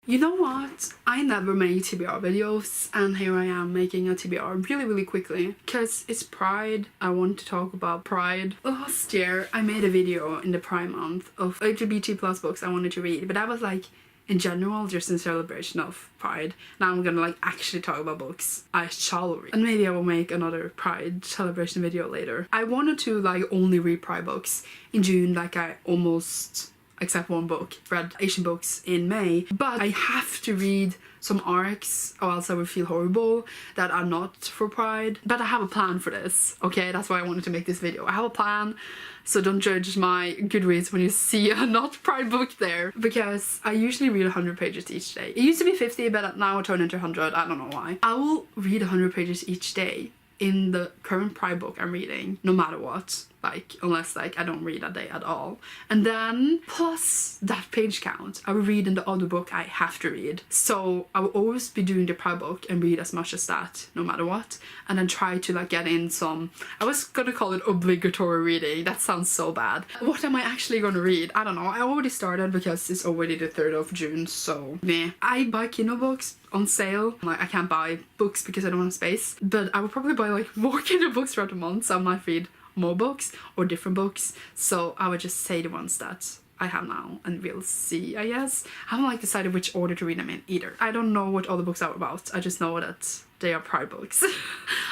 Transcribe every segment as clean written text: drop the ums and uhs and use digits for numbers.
You know what? I never made TBR videos, and here I am making a TBR really quickly because it's Pride. I want to talk about Pride. Last year I made a video in the Pride month of LGBT plus books I wanted to read, but that was like in general, just in celebration of Pride. Now I'm gonna like actually talk about books I shall read, and maybe I will make another Pride celebration video later. I wanted to like only read Pride books in June, like I almost, except one book, read Asian books in May, but I have to read some arcs or else I would feel horrible that are not for Pride. But I have a plan for this, okay? That's why I wanted to make this video. I have a plan, so don't judge my Goodreads when you see a not Pride book there, because I usually read 100 pages each day. It used to be 50, but now it turned into 100, I don't know why. I will read 100 pages each day in the current Pride book I'm reading, no matter what. Like, unless like I don't read a day at all. And then plus that page count I will read in the other book I have to read. So I will always be doing the Pride book and read as much as that no matter what, and then try to like get in some, I was gonna call it obligatory reading, that sounds so bad. What am I actually gonna read? I don't know. I already started because it's already the 3rd of June, so meh. I buy Kindle books on sale. Like, I can't buy books because I don't have space, but I will probably buy like more Kindle books throughout the month, so I might read more books or different books. So I would just say the ones that I have now and we'll see, I guess. I haven't like decided which order to read them in either. I don't know what all the books are about. I just know that they are Pride books.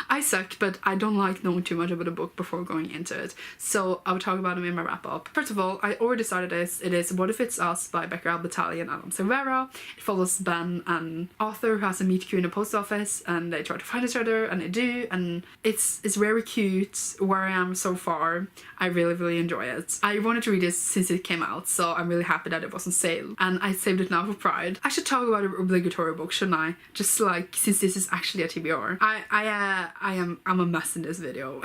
I suck, but I don't like knowing too much about a book before going into it. So I will talk about them in my wrap up. First of all, I already started this. It is What If It's Us by Becca Battalion and Adam Silvera. It follows Ben and Arthur, who has a meet cute in the post office, and they try to find each other, and they do, and it's very cute. Where I am so far, I really enjoy it. I wanted to read this since it came out, so I'm really happy that it was on sale, and I saved it now for Pride. I should talk about an obligatory book, shouldn't I? Just like, since this is actually a TBR. I'm a mess in this video.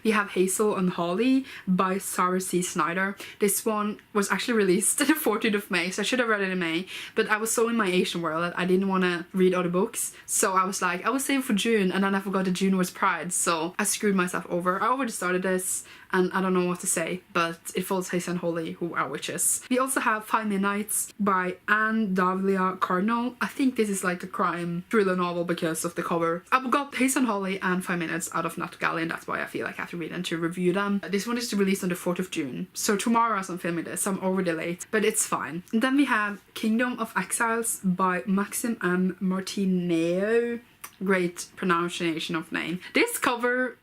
We have Hazel and Holly by Sarah C. Snyder. This one was actually released the 14th of May, so I should have read it in May, but I was so in my Asian world that I didn't want to read other books, so I was like, I will save it for June, and then I forgot that June was Pride, so I screwed myself over. I already started this, and I don't know what to say, but it follows Hazel and Holly, who are witches. We also have 5 Midnights by Anne Davila Cardinal. I think this is like a crime thriller novel because of the cover. I've got Hazel and Holly and 5 Minutes out of NetGalley, and that's why I feel like I have to read them to review them. This one is released on the 4th of June, so tomorrow as I'm filming this, I'm already late, but it's fine. And then we have Kingdom of Exiles by Maxim and Martineo. Great pronunciation of name. This cover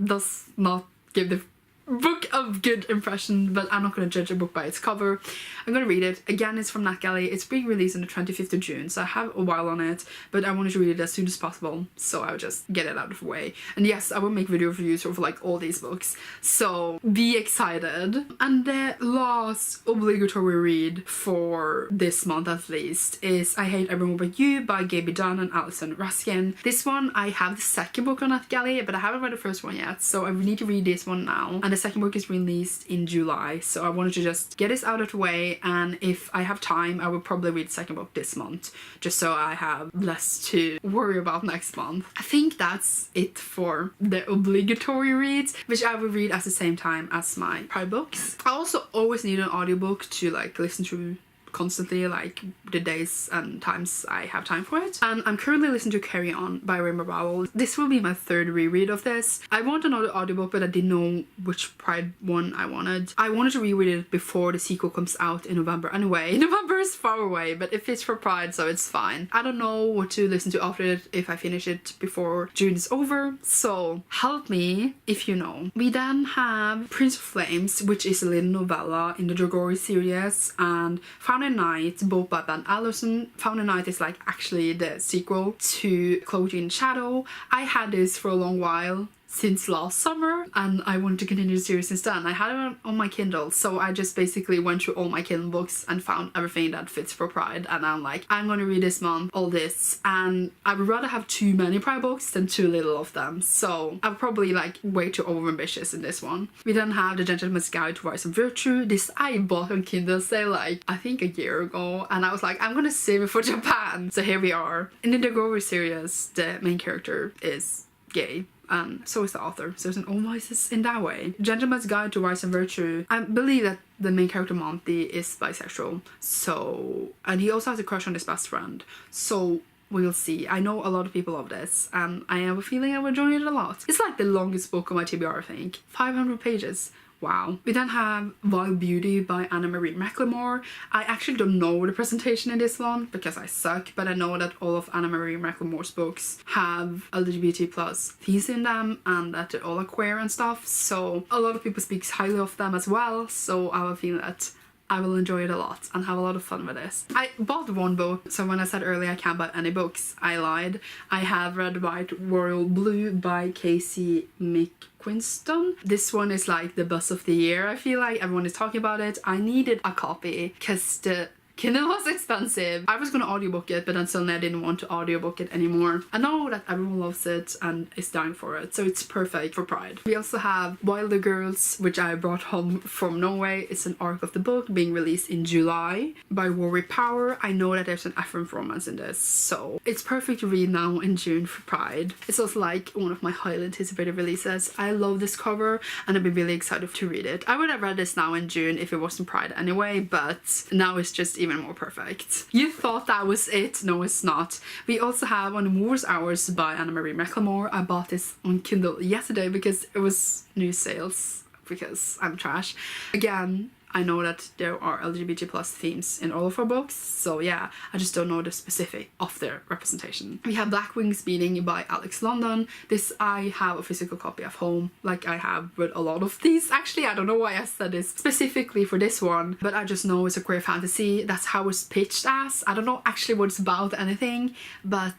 does not give the book a good impression, but I'm not going to judge a book by its cover. I'm going to read it. Again, it's from NetGalley. It's being released on the 25th of June, so I have a while on it, but I wanted to read it as soon as possible, so I'll just get it out of the way. And yes, I will make video reviews of like all these books, so be excited. And the last obligatory read for this month at least is I Hate Everyone But You by Gaby Dunn and Alison Ruskin. This one, I have the second book on NetGalley, but I haven't read the first one yet, so I need to read this one now. And the second book is released in July, so I wanted to just get this out of the way, and if I have time I will probably read the second book this month, just so I have less to worry about next month. I think that's it for the obligatory reads, which I will read at the same time as my Pride books. I also always need an audiobook to like listen to constantly, like the days and times I have time for it. And I'm currently listening to Carry On by Rainbow Rowell. This will be my 3rd reread of this. I want another audiobook, but I didn't know which Pride one I wanted. I wanted to reread it before the sequel comes out in November anyway. November is far away, but if it's for Pride, so it's fine. I don't know what to listen to after it if I finish it before June is over, so help me if you know. We then have Prince of Flames, which is a little novella in the Dragori series, and Found Night, both by Ben Allison. Found Night is like actually the sequel to Cloaked in Shadow. I had this for a long while, since last summer, and I wanted to continue the series since then. I had it on my Kindle, so I just basically went through all my Kindle books and found everything that fits for Pride, and I'm like, I'm gonna read this month all this, and I would rather have too many Pride books than too little of them, so I'm probably like way too overambitious in this one. We then have The Gentleman's Guide to Vice and Virtue. This I bought on Kindle sale like I think a year ago, and I was like, I'm gonna save it for Japan, so here we are. In the Dragori series, the main character is gay, and so is the author. So it's an almost in that way. Gentleman's Guide to Vice and Virtue. I believe that the main character Monty is bisexual, so, and he also has a crush on his best friend, so we'll see. I know a lot of people love this, and I have a feeling I will enjoy it a lot. It's like the longest book on my TBR, I think. 500 pages. Wow. We then have Wild Beauty by Anna Marie McLemore. I actually don't know the presentation in this one because I suck, but I know that all of Anna Marie McLemore's books have LGBT plus themes in them and that they're all queer and stuff, so a lot of people speak highly of them as well, so I have a feeling that I will enjoy it a lot and have a lot of fun with this. I bought one book, so when I said earlier I can't buy any books, I lied. I have read White Royal Blue by Casey McQuiston. This one is like the buzz of the year. I feel like everyone is talking about it. I needed a copy because the Kindle was expensive. I was gonna audiobook it, but then suddenly I didn't want to audiobook it anymore. I know that everyone loves it and is dying for it, so it's perfect for Pride. We also have Wilder Girls, which I brought home from Norway. It's an arc of the book being released in July by Warwick Power. I know that there's an Ephraim romance in this, so it's perfect to read now in June for Pride. It's also like one of my highly anticipated releases. I love this cover and I've been really excited to read it. I would have read this now in June if it wasn't Pride anyway, but now it's just even more perfect. You thought that was it? No, it's not. We also have On the Moor's Hours by Anna Marie McLemore. I bought this on Kindle yesterday because it was new sales, because I'm trash. Again, I know that there are LGBT plus themes in all of our books, so yeah, I just don't know the specific of their representation. We have Black Wings Beating by Alex London. This I have a physical copy of home, like I have with a lot of these. Actually, I don't know why I said this specifically for this one, but I just know it's a queer fantasy. That's how it's pitched as. I don't know actually what it's about anything, but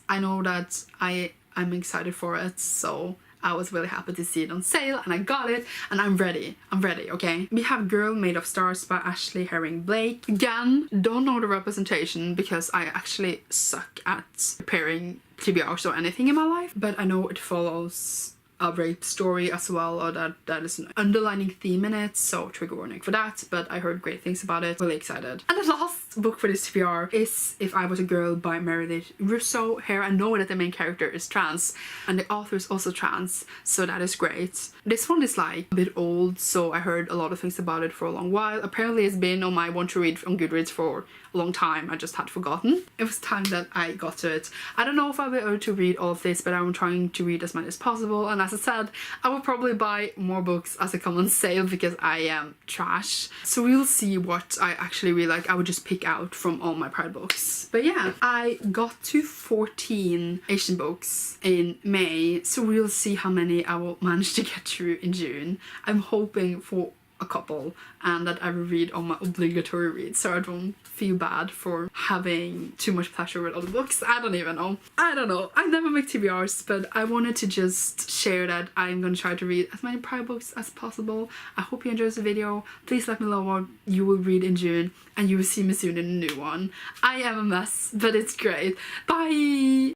I know that I'm excited for it, so I was really happy to see it on sale and I got it and I'm ready, okay? We have Girl Made of Stars by Ashley Herring Blake. Again, don't know the representation because I actually suck at preparing TBRs or anything in my life, but I know it follows a rape story as well, or that is an underlining theme in it, so trigger warning for that, but I heard great things about it. Really excited. And the last book for this TBR is If I Was a Girl by Meredith Russo. Here I know that the main character is trans and the author is also trans, so that is great. This one is like a bit old, so I heard a lot of things about it for a long while. Apparently it's been on my want to read on Goodreads for a long time. I just had forgotten. It was time that I got to it. I don't know if I'll be able to read all of this, but I'm trying to read as many as possible, and as I said, I will probably buy more books as they come on sale because I am trash. So we'll see what I actually really like. I would just pick out from all my Pride books. But yeah, I got to 14 Asian books in May, so we'll see how many I will manage to get through in June. I'm hoping for a couple and that I will read on my obligatory reads, so I don't feel bad for having too much pleasure with other books. I don't know. I never make TBRs, but I wanted to just share that I'm gonna try to read as many Pride books as possible. I hope you enjoyed the video. Please let me know what you will read in June and you will see me soon in a new one. I am a mess, but it's great. Bye!